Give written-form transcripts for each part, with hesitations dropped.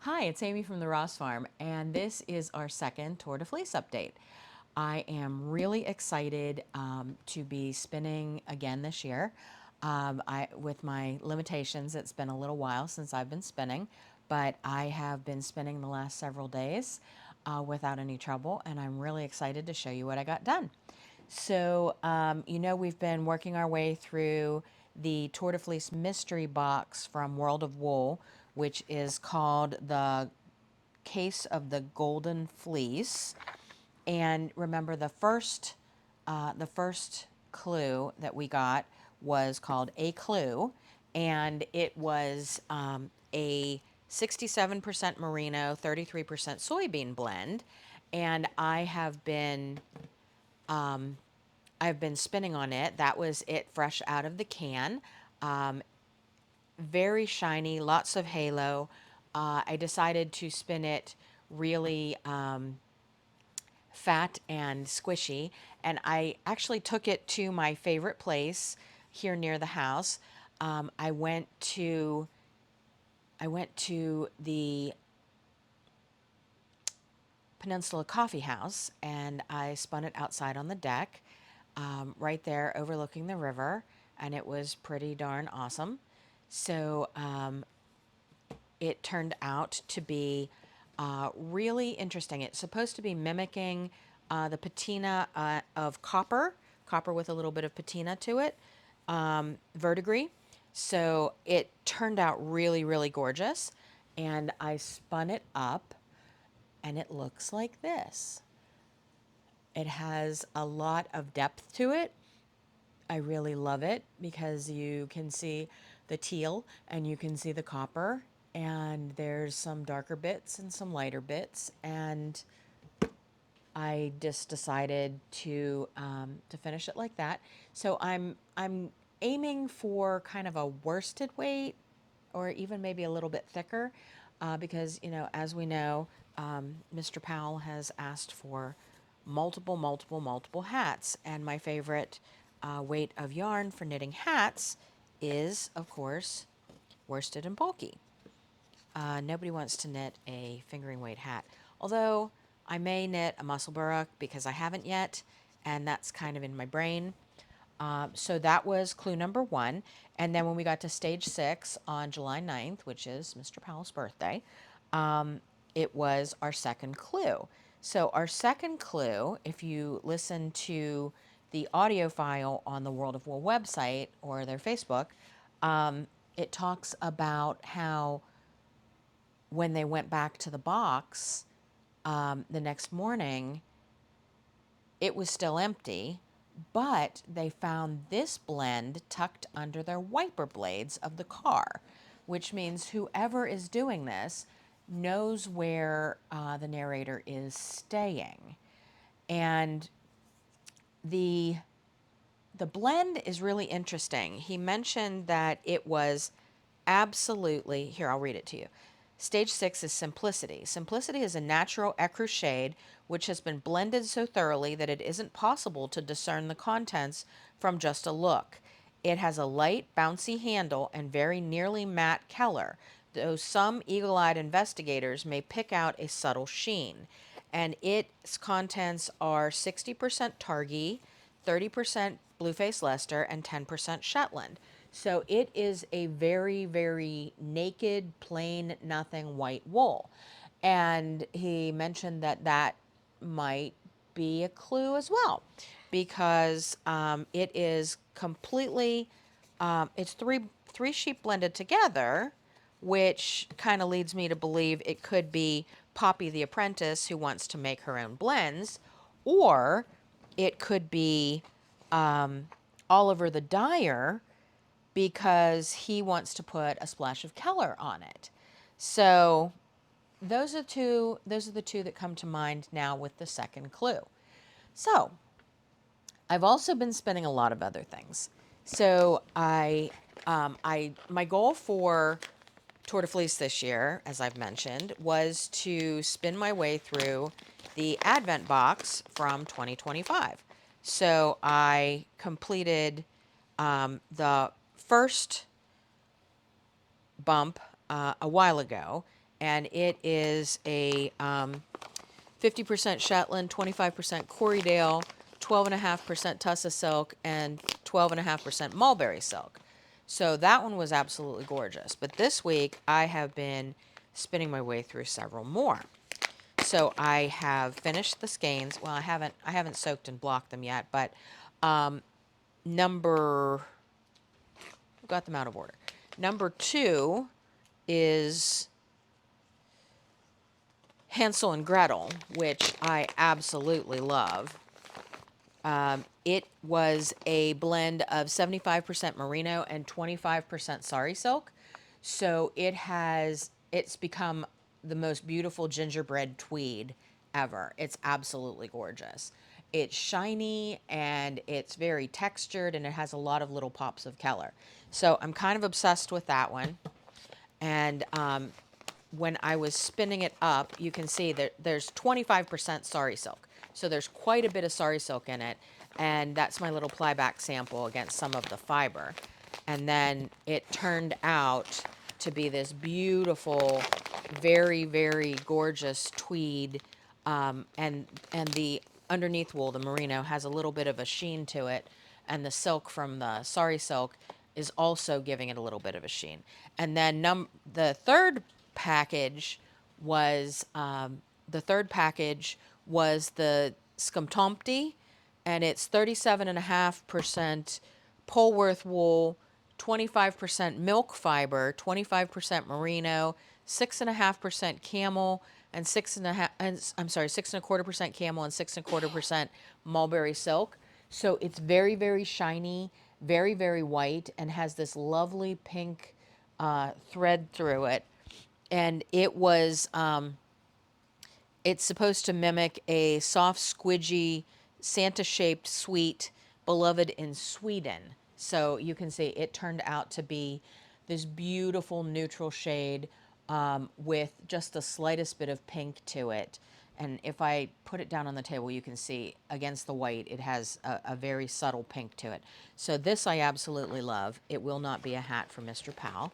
Hi, it's Amy from the Ross Farm, and this is our second Tour de Fleece update. I am really excited to be spinning again this year. With my limitations, it's been a little while since I've been spinning, but I have been spinning the last several days without any trouble, and I'm really excited to show you what I got done. So, we've been working our way through the Tour de Fleece mystery box from World of Wool, which is called the Case of the Golden Fleece. And remember, the first clue that we got was called A Clue, and it was a 67% merino, 33% soybean blend. And I've been spinning on it. That was it fresh out of the can. Very shiny, lots of halo. I decided to spin it really fat and squishy, and I actually took it to my favorite place here near the house. I went to the Peninsula Coffee House, and I spun it outside on the deck, right there overlooking the river, and it was pretty darn awesome. So it turned out to be really interesting. It's supposed to be mimicking the patina of copper with a little bit of patina to it, verdigris. So it turned out really, really gorgeous. And I spun it up, and it looks like this. It has a lot of depth to it. I really love it because you can see the teal and you can see the copper, and there's some darker bits and some lighter bits, and I just decided to finish it like that. So I'm aiming for kind of a worsted weight, or even maybe a little bit thicker, because as we know, Mr. Powell has asked for multiple hats, and my favorite weight of yarn for knitting hats is, of course, worsted and bulky. Nobody wants to knit a fingering weight hat. Although I may knit a musselburgh because I haven't yet, and that's kind of in my brain. So that was clue number one. And then when we got to stage 6 on July 9th, which is Mr. Powell's birthday, it was our second clue. So our second clue, if you listen to the audio file on the World of Wool website or their Facebook, it talks about how when they went back to the box the next morning, it was still empty, but they found this blend tucked under their wiper blades of the car, which means whoever is doing this knows where the narrator is staying. And the the blend is really interesting. He mentioned that it was absolutely, here, I'll read it to you. Stage 6 is simplicity. Simplicity is a natural ecru shade which has been blended so thoroughly that it isn't possible to discern the contents from just a look. It has a light, bouncy handle and very nearly matte color, though some eagle-eyed investigators may pick out a subtle sheen. And its contents are 60% Targhee, 30% Blueface Leicester, and 10% Shetland. So it is a very, very naked, plain, nothing white wool. And he mentioned that that might be a clue as well, because it is completely, it's three sheep blended together, which kind of leads me to believe it could be Poppy the apprentice who wants to make her own blends, or it could be Oliver the dyer because he wants to put a splash of color on it. So those are the two that come to mind now with the second clue. So I've also been spinning a lot of other things. So my goal for Tour de Fleece this year, as I've mentioned, was to spin my way through the Advent box from 2025. So I completed the first bump a while ago, and it is a 50% Shetland, 25% Corriedale, 12.5% Tussa silk, and 12.5% mulberry silk. So that one was absolutely gorgeous. But this week I have been spinning my way through several more. So I have finished the skeins. Well, I haven't soaked and blocked them yet, but number got them out of order. Number 2 is Hansel and Gretel, which I absolutely love. It was a blend of 75% merino and 25% sari silk. So it's become the most beautiful gingerbread tweed ever. It's absolutely gorgeous. It's shiny and it's very textured and it has a lot of little pops of color. So I'm kind of obsessed with that one. And when I was spinning it up, you can see that there's 25% sari silk. So there's quite a bit of sari silk in it. And that's my little plyback sample against some of the fiber. And then it turned out to be this beautiful, very, very gorgeous tweed. And the underneath wool, the merino, has a little bit of a sheen to it. And the silk from the sari silk is also giving it a little bit of a sheen. And then the third package was the Scumtompty, and it's 37.5% Polworth wool, 25% milk fiber, 25% merino, 6.5% camel, and 6.25% camel and 6.25% mulberry silk. So it's very, very shiny, very, very white, and has this lovely pink thread through it. And it's supposed to mimic a soft, squidgy, Santa-shaped sweet beloved in Sweden. So you can see it turned out to be this beautiful neutral shade with just the slightest bit of pink to it. And if I put it down on the table, you can see against the white, it has a very subtle pink to it. So this I absolutely love. It will not be a hat for Mr. Powell,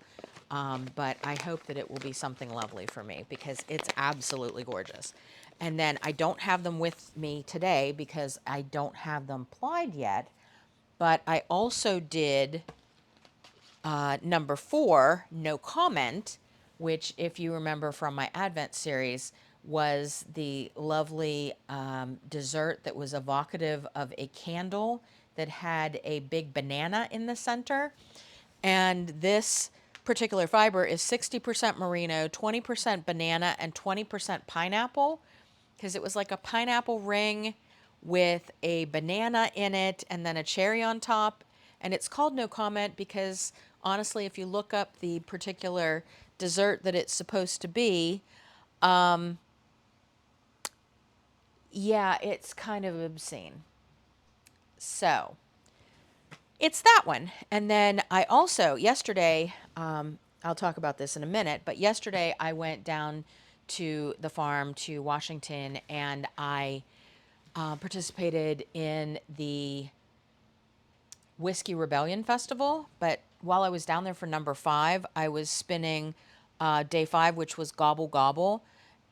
but I hope that it will be something lovely for me because it's absolutely gorgeous. And then I don't have them with me today because I don't have them plied yet, but I also did number 4, No Comment, which, if you remember from my Advent series, was the lovely dessert that was evocative of a candle that had a big banana in the center. And this particular fiber is 60% merino, 20% banana, and 20% pineapple, because it was like a pineapple ring with a banana in it and then a cherry on top. And it's called No Comment because, honestly, if you look up the particular dessert that it's supposed to be, yeah, it's kind of obscene. So it's that one. And then I also, yesterday, I'll talk about this in a minute, but yesterday I went down to the farm to Washington and I participated in the Whiskey Rebellion Festival. But while I was down there for number 5, I was spinning day 5, which was Gobble Gobble.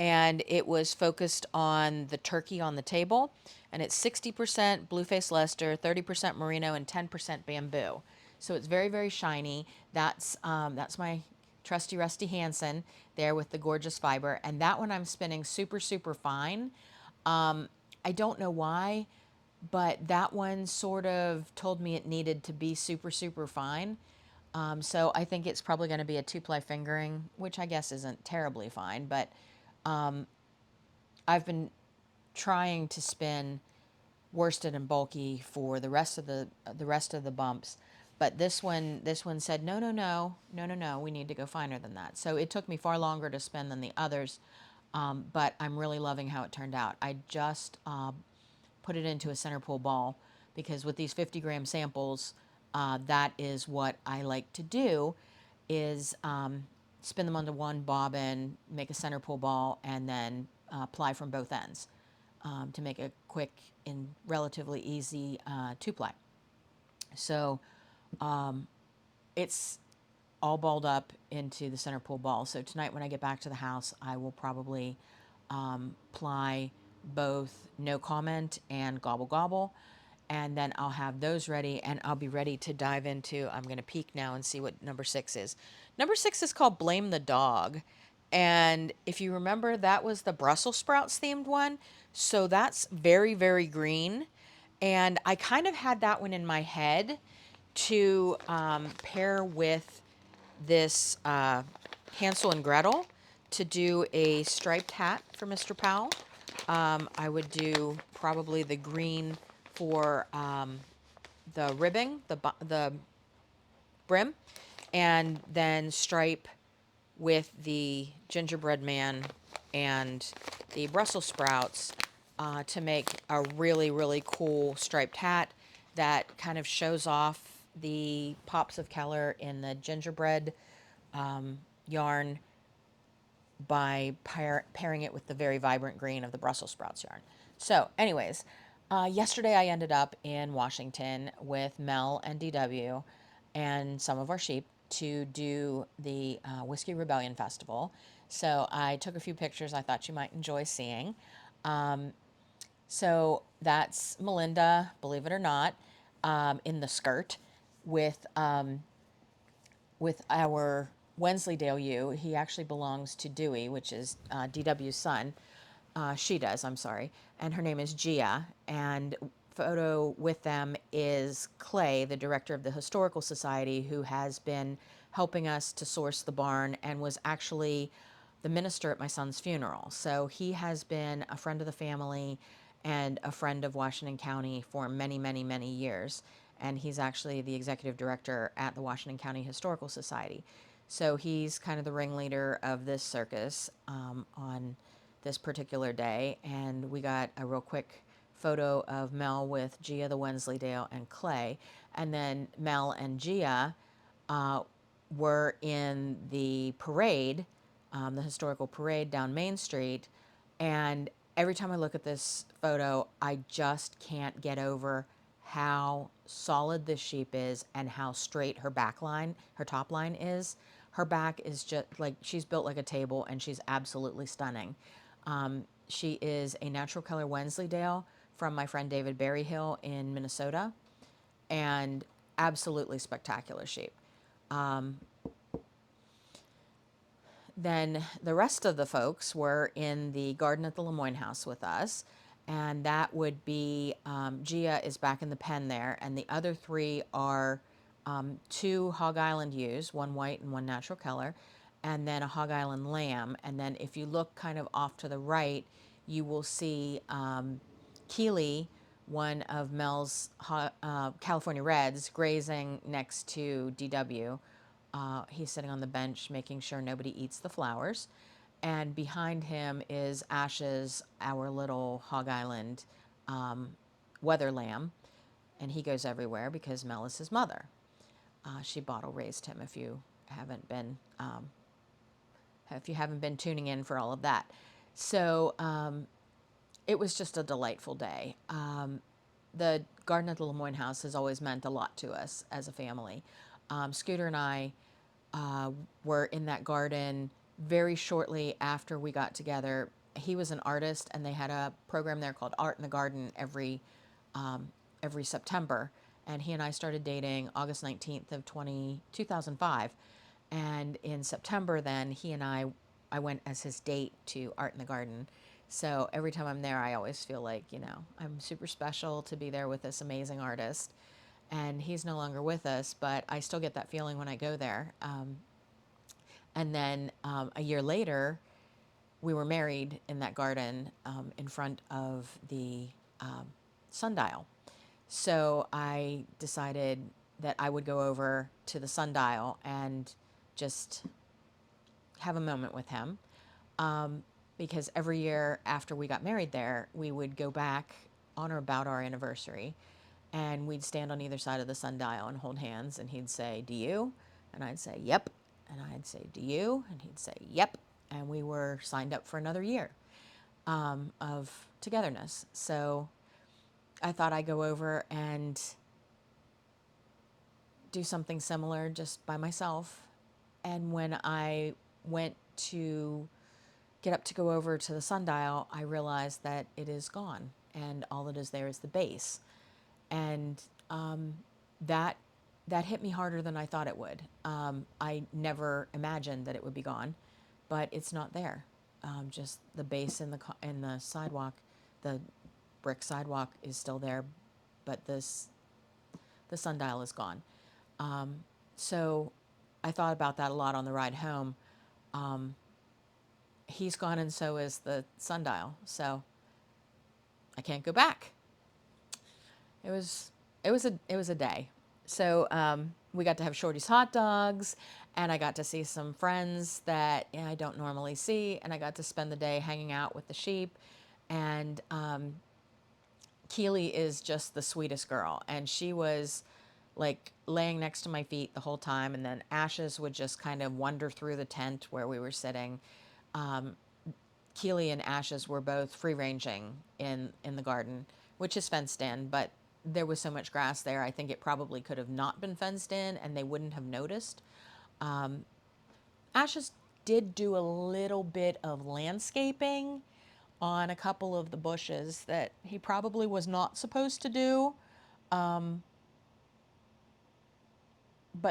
And it was focused on the turkey on the table. And it's 60% Blueface Leicester, 30% Merino, and 10% Bamboo. So it's very, very shiny. That's my trusty Rusty Hansen there with the gorgeous fiber. And that one I'm spinning super, super fine. I don't know why, but that one sort of told me it needed to be super, super fine. So I think it's probably going to be a 2-ply fingering, which I guess isn't terribly fine, but I've been trying to spin worsted and bulky for the rest of the bumps, but this one said no, no, no, no, no, no, we need to go finer than that. So it took me far longer to spin than the others, but I'm really loving how it turned out. I just put it into a center pull ball because with these 50-gram samples, that is what I like to do, is spin them onto one bobbin, make a center pull ball, and then ply from both ends to make a quick and relatively easy 2-ply. So it's all balled up into the center pull ball. So tonight when I get back to the house, I will probably ply both no comment and gobble gobble, and then I'll have those ready, and I'll be ready to dive into, I'm going to peek now and see what number 6 is. Number 6 is called Blame the Dog. And if you remember, that was the Brussels sprouts themed one. So that's very, very green. And I kind of had that one in my head to pair with this Hansel and Gretel to do a striped hat for Mr. Powell. I would do probably the green for the ribbing, the brim, and then stripe with the gingerbread man and the Brussels sprouts to make a really, really cool striped hat that kind of shows off the pops of color in the gingerbread yarn by pairing it with the very vibrant green of the Brussels sprouts yarn. So anyways, yesterday I ended up in Washington with Mel and DW and some of our sheep to do the Whiskey Rebellion Festival. So I took a few pictures I thought you might enjoy seeing. So that's Melinda, believe it or not, in the skirt with our Wensleydale ewe. He actually belongs to Dewey, which is DW's son. She does, I'm sorry. And her name is Gia. And photo with them is Clay, the director of the Historical Society, who has been helping us to source the barn and was actually the minister at my son's funeral. So he has been a friend of the family and a friend of Washington County for many, many, many years. And he's actually the executive director at the Washington County Historical Society. So he's kind of the ringleader of this circus on this particular day. And we got a real quick photo of Mel with Gia the Wensleydale and Clay. And then Mel and Gia were in the parade, the historical parade down Main Street. And every time I look at this photo, I just can't get over how solid this sheep is and how straight her back line, her top line is. Her back is just like, she's built like a table, and she's absolutely stunning. She is a natural color Wensleydale from my friend David Berryhill in Minnesota, and absolutely spectacular sheep. Then the rest of the folks were in the garden at the Lemoyne house with us, and that would be Gia is back in the pen there, and the other three are two Hog Island ewes, one white and one natural color, and then a Hog Island lamb. And then if you look kind of off to the right, you will see Keely, one of Mel's California Reds, grazing next to DW. He's sitting on the bench making sure nobody eats the flowers. And behind him is Ashes, our little Hog Island weather lamb. And he goes everywhere because Mel is his mother. She bottle raised him, if you haven't been tuning in for all of that. So it was just a delightful day. The garden at the Lemoyne house has always meant a lot to us as a family. Scooter and I were in that garden very shortly after we got together. He was an artist, and they had a program there called Art in the Garden every September. And he and I started dating August 19th of 2005. And in September, then he and I went as his date to Art in the Garden. So every time I'm there, I always feel like, I'm super special to be there with this amazing artist. And he's no longer with us, but I still get that feeling when I go there. And then a year later, we were married in that garden in front of the sundial. So I decided that I would go over to the sundial and just have a moment with him. Because every year after we got married there, we would go back on or about our anniversary, and we'd stand on either side of the sundial and hold hands, and he'd say, "Do you?" And I'd say, "Yep." And I'd say, "Do you?" And he'd say, "Yep." And we were signed up for another year of togetherness. So I thought I'd go over and do something similar just by myself And when I went to get up to go over to the sundial, I realized that it is gone, and all that is there is the base. And that that hit me harder than I thought it would. I never imagined that it would be gone, but it's not there. Just the base in the sidewalk, the brick sidewalk is still there, but the sundial is gone. So I thought about that a lot on the ride home. He's gone, and so is the sundial. So I can't go back. It was it was a day. So we got to have Shorty's hot dogs, and I got to see some friends that I don't normally see, and I got to spend the day hanging out with the sheep. And Keely is just the sweetest girl, and she was like laying next to my feet the whole time, and then Ashes would just kind of wander through the tent where we were sitting. Keely and Ashes were both free ranging in the garden, which is fenced in, but there was so much grass there. I think it probably could have not been fenced in, and they wouldn't have noticed. Ashes did do a little bit of landscaping on a couple of the bushes that he probably was not supposed to do, but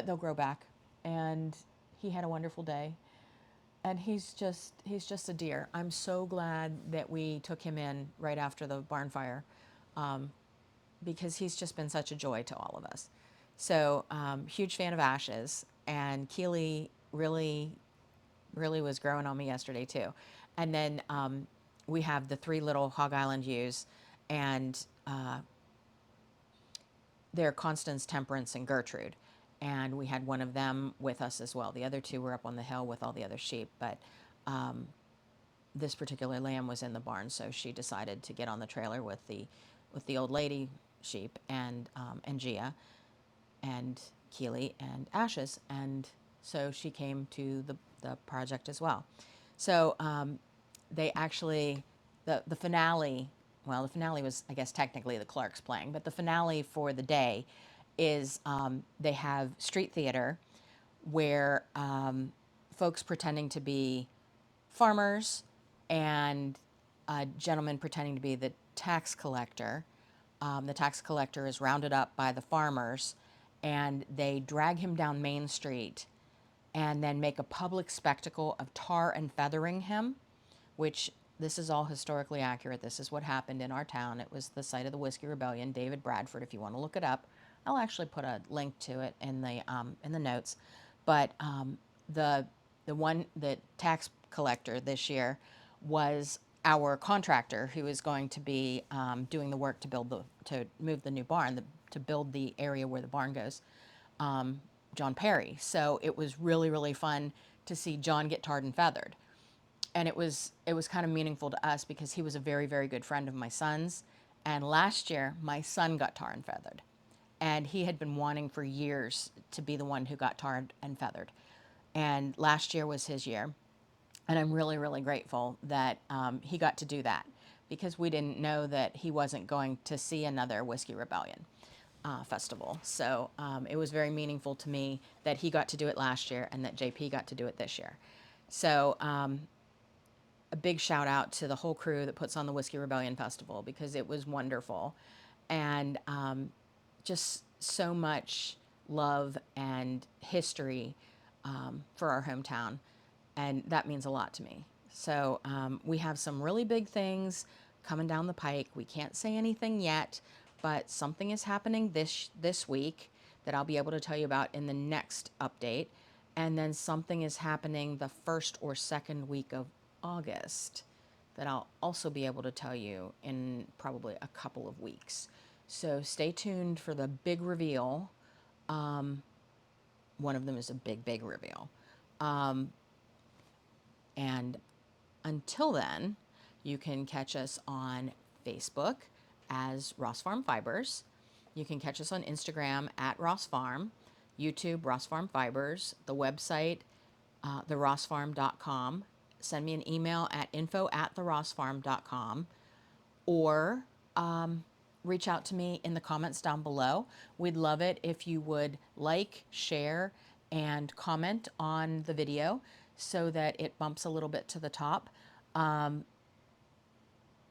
they'll grow back. And he had a wonderful day. And he's just a dear. I'm so glad that we took him in right after the barn fire, because he's just been such a joy to all of us. So huge fan of Ashes, and Keely really was growing on me yesterday too. And then we have the three little Hog Island ewes, and they're Constance, Temperance, and Gertrude. And we had one of them with us as well. The other two were up on the hill with all the other sheep, but this particular lamb was in the barn, so she decided to get on the trailer with the old lady sheep, and Gia and Keely and Ashes, and so she came to the project as well. So they actually the finale. Well, the finale was, I guess, technically the Clarks playing, but the finale for the day is they have street theater where folks pretending to be farmers and a gentleman pretending to be the tax collector. The tax collector is rounded up by the farmers, and they drag him down Main Street and then make a public spectacle of tar and feathering him, which this is all historically accurate. This is what happened in our town. It was the site of the Whiskey Rebellion. David Bradford, if you want to look it up, I'll actually put a link to it in the notes. But the tax collector this year was our contractor who is going to be doing the work to move the new barn, to build the area where the barn goes. John Perry. So it was really fun to see John get tarred and feathered, and it was kind of meaningful to us because he was a very good friend of my son's, and last year my son got tar and feathered, and he had been wanting for years to be the one who got tarred and feathered, and last year was his year, and I'm really grateful that he got to do that, because we didn't know that he wasn't going to see another Whiskey Rebellion festival. So it was very meaningful to me that he got to do it last year and that JP got to do it this year. So a big shout out to the whole crew that puts on the Whiskey Rebellion Festival, because it was wonderful, and just so much love and history for our hometown, and that means a lot to me. So we have some really big things coming down the pike. We can't say anything yet, but something is happening this week that I'll be able to tell you about in the next update. And then something is happening the first or second week of August that I'll also be able to tell you in probably a couple of weeks. So stay tuned for the big reveal. One of them is a big reveal. And until then, you can catch us on Facebook as Ross Farm Fibers. You can catch us on Instagram at Ross Farm, YouTube Ross Farm Fibers, the website therossfarm.com. Send me an email at info@therossfarm.com, or reach out to me in the comments down below. We'd love it if you would like, share, and comment on the video so that it bumps a little bit to the top.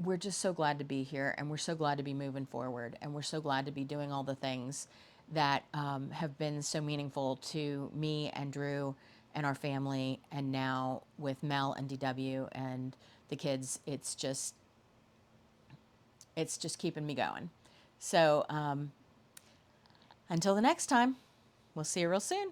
We're just so glad to be here, and we're so glad to be moving forward, and we're so glad to be doing all the things that have been so meaningful to me and Drew and our family, and now with Mel and DW and the kids. It's just keeping me going. So until the next time, we'll see you real soon.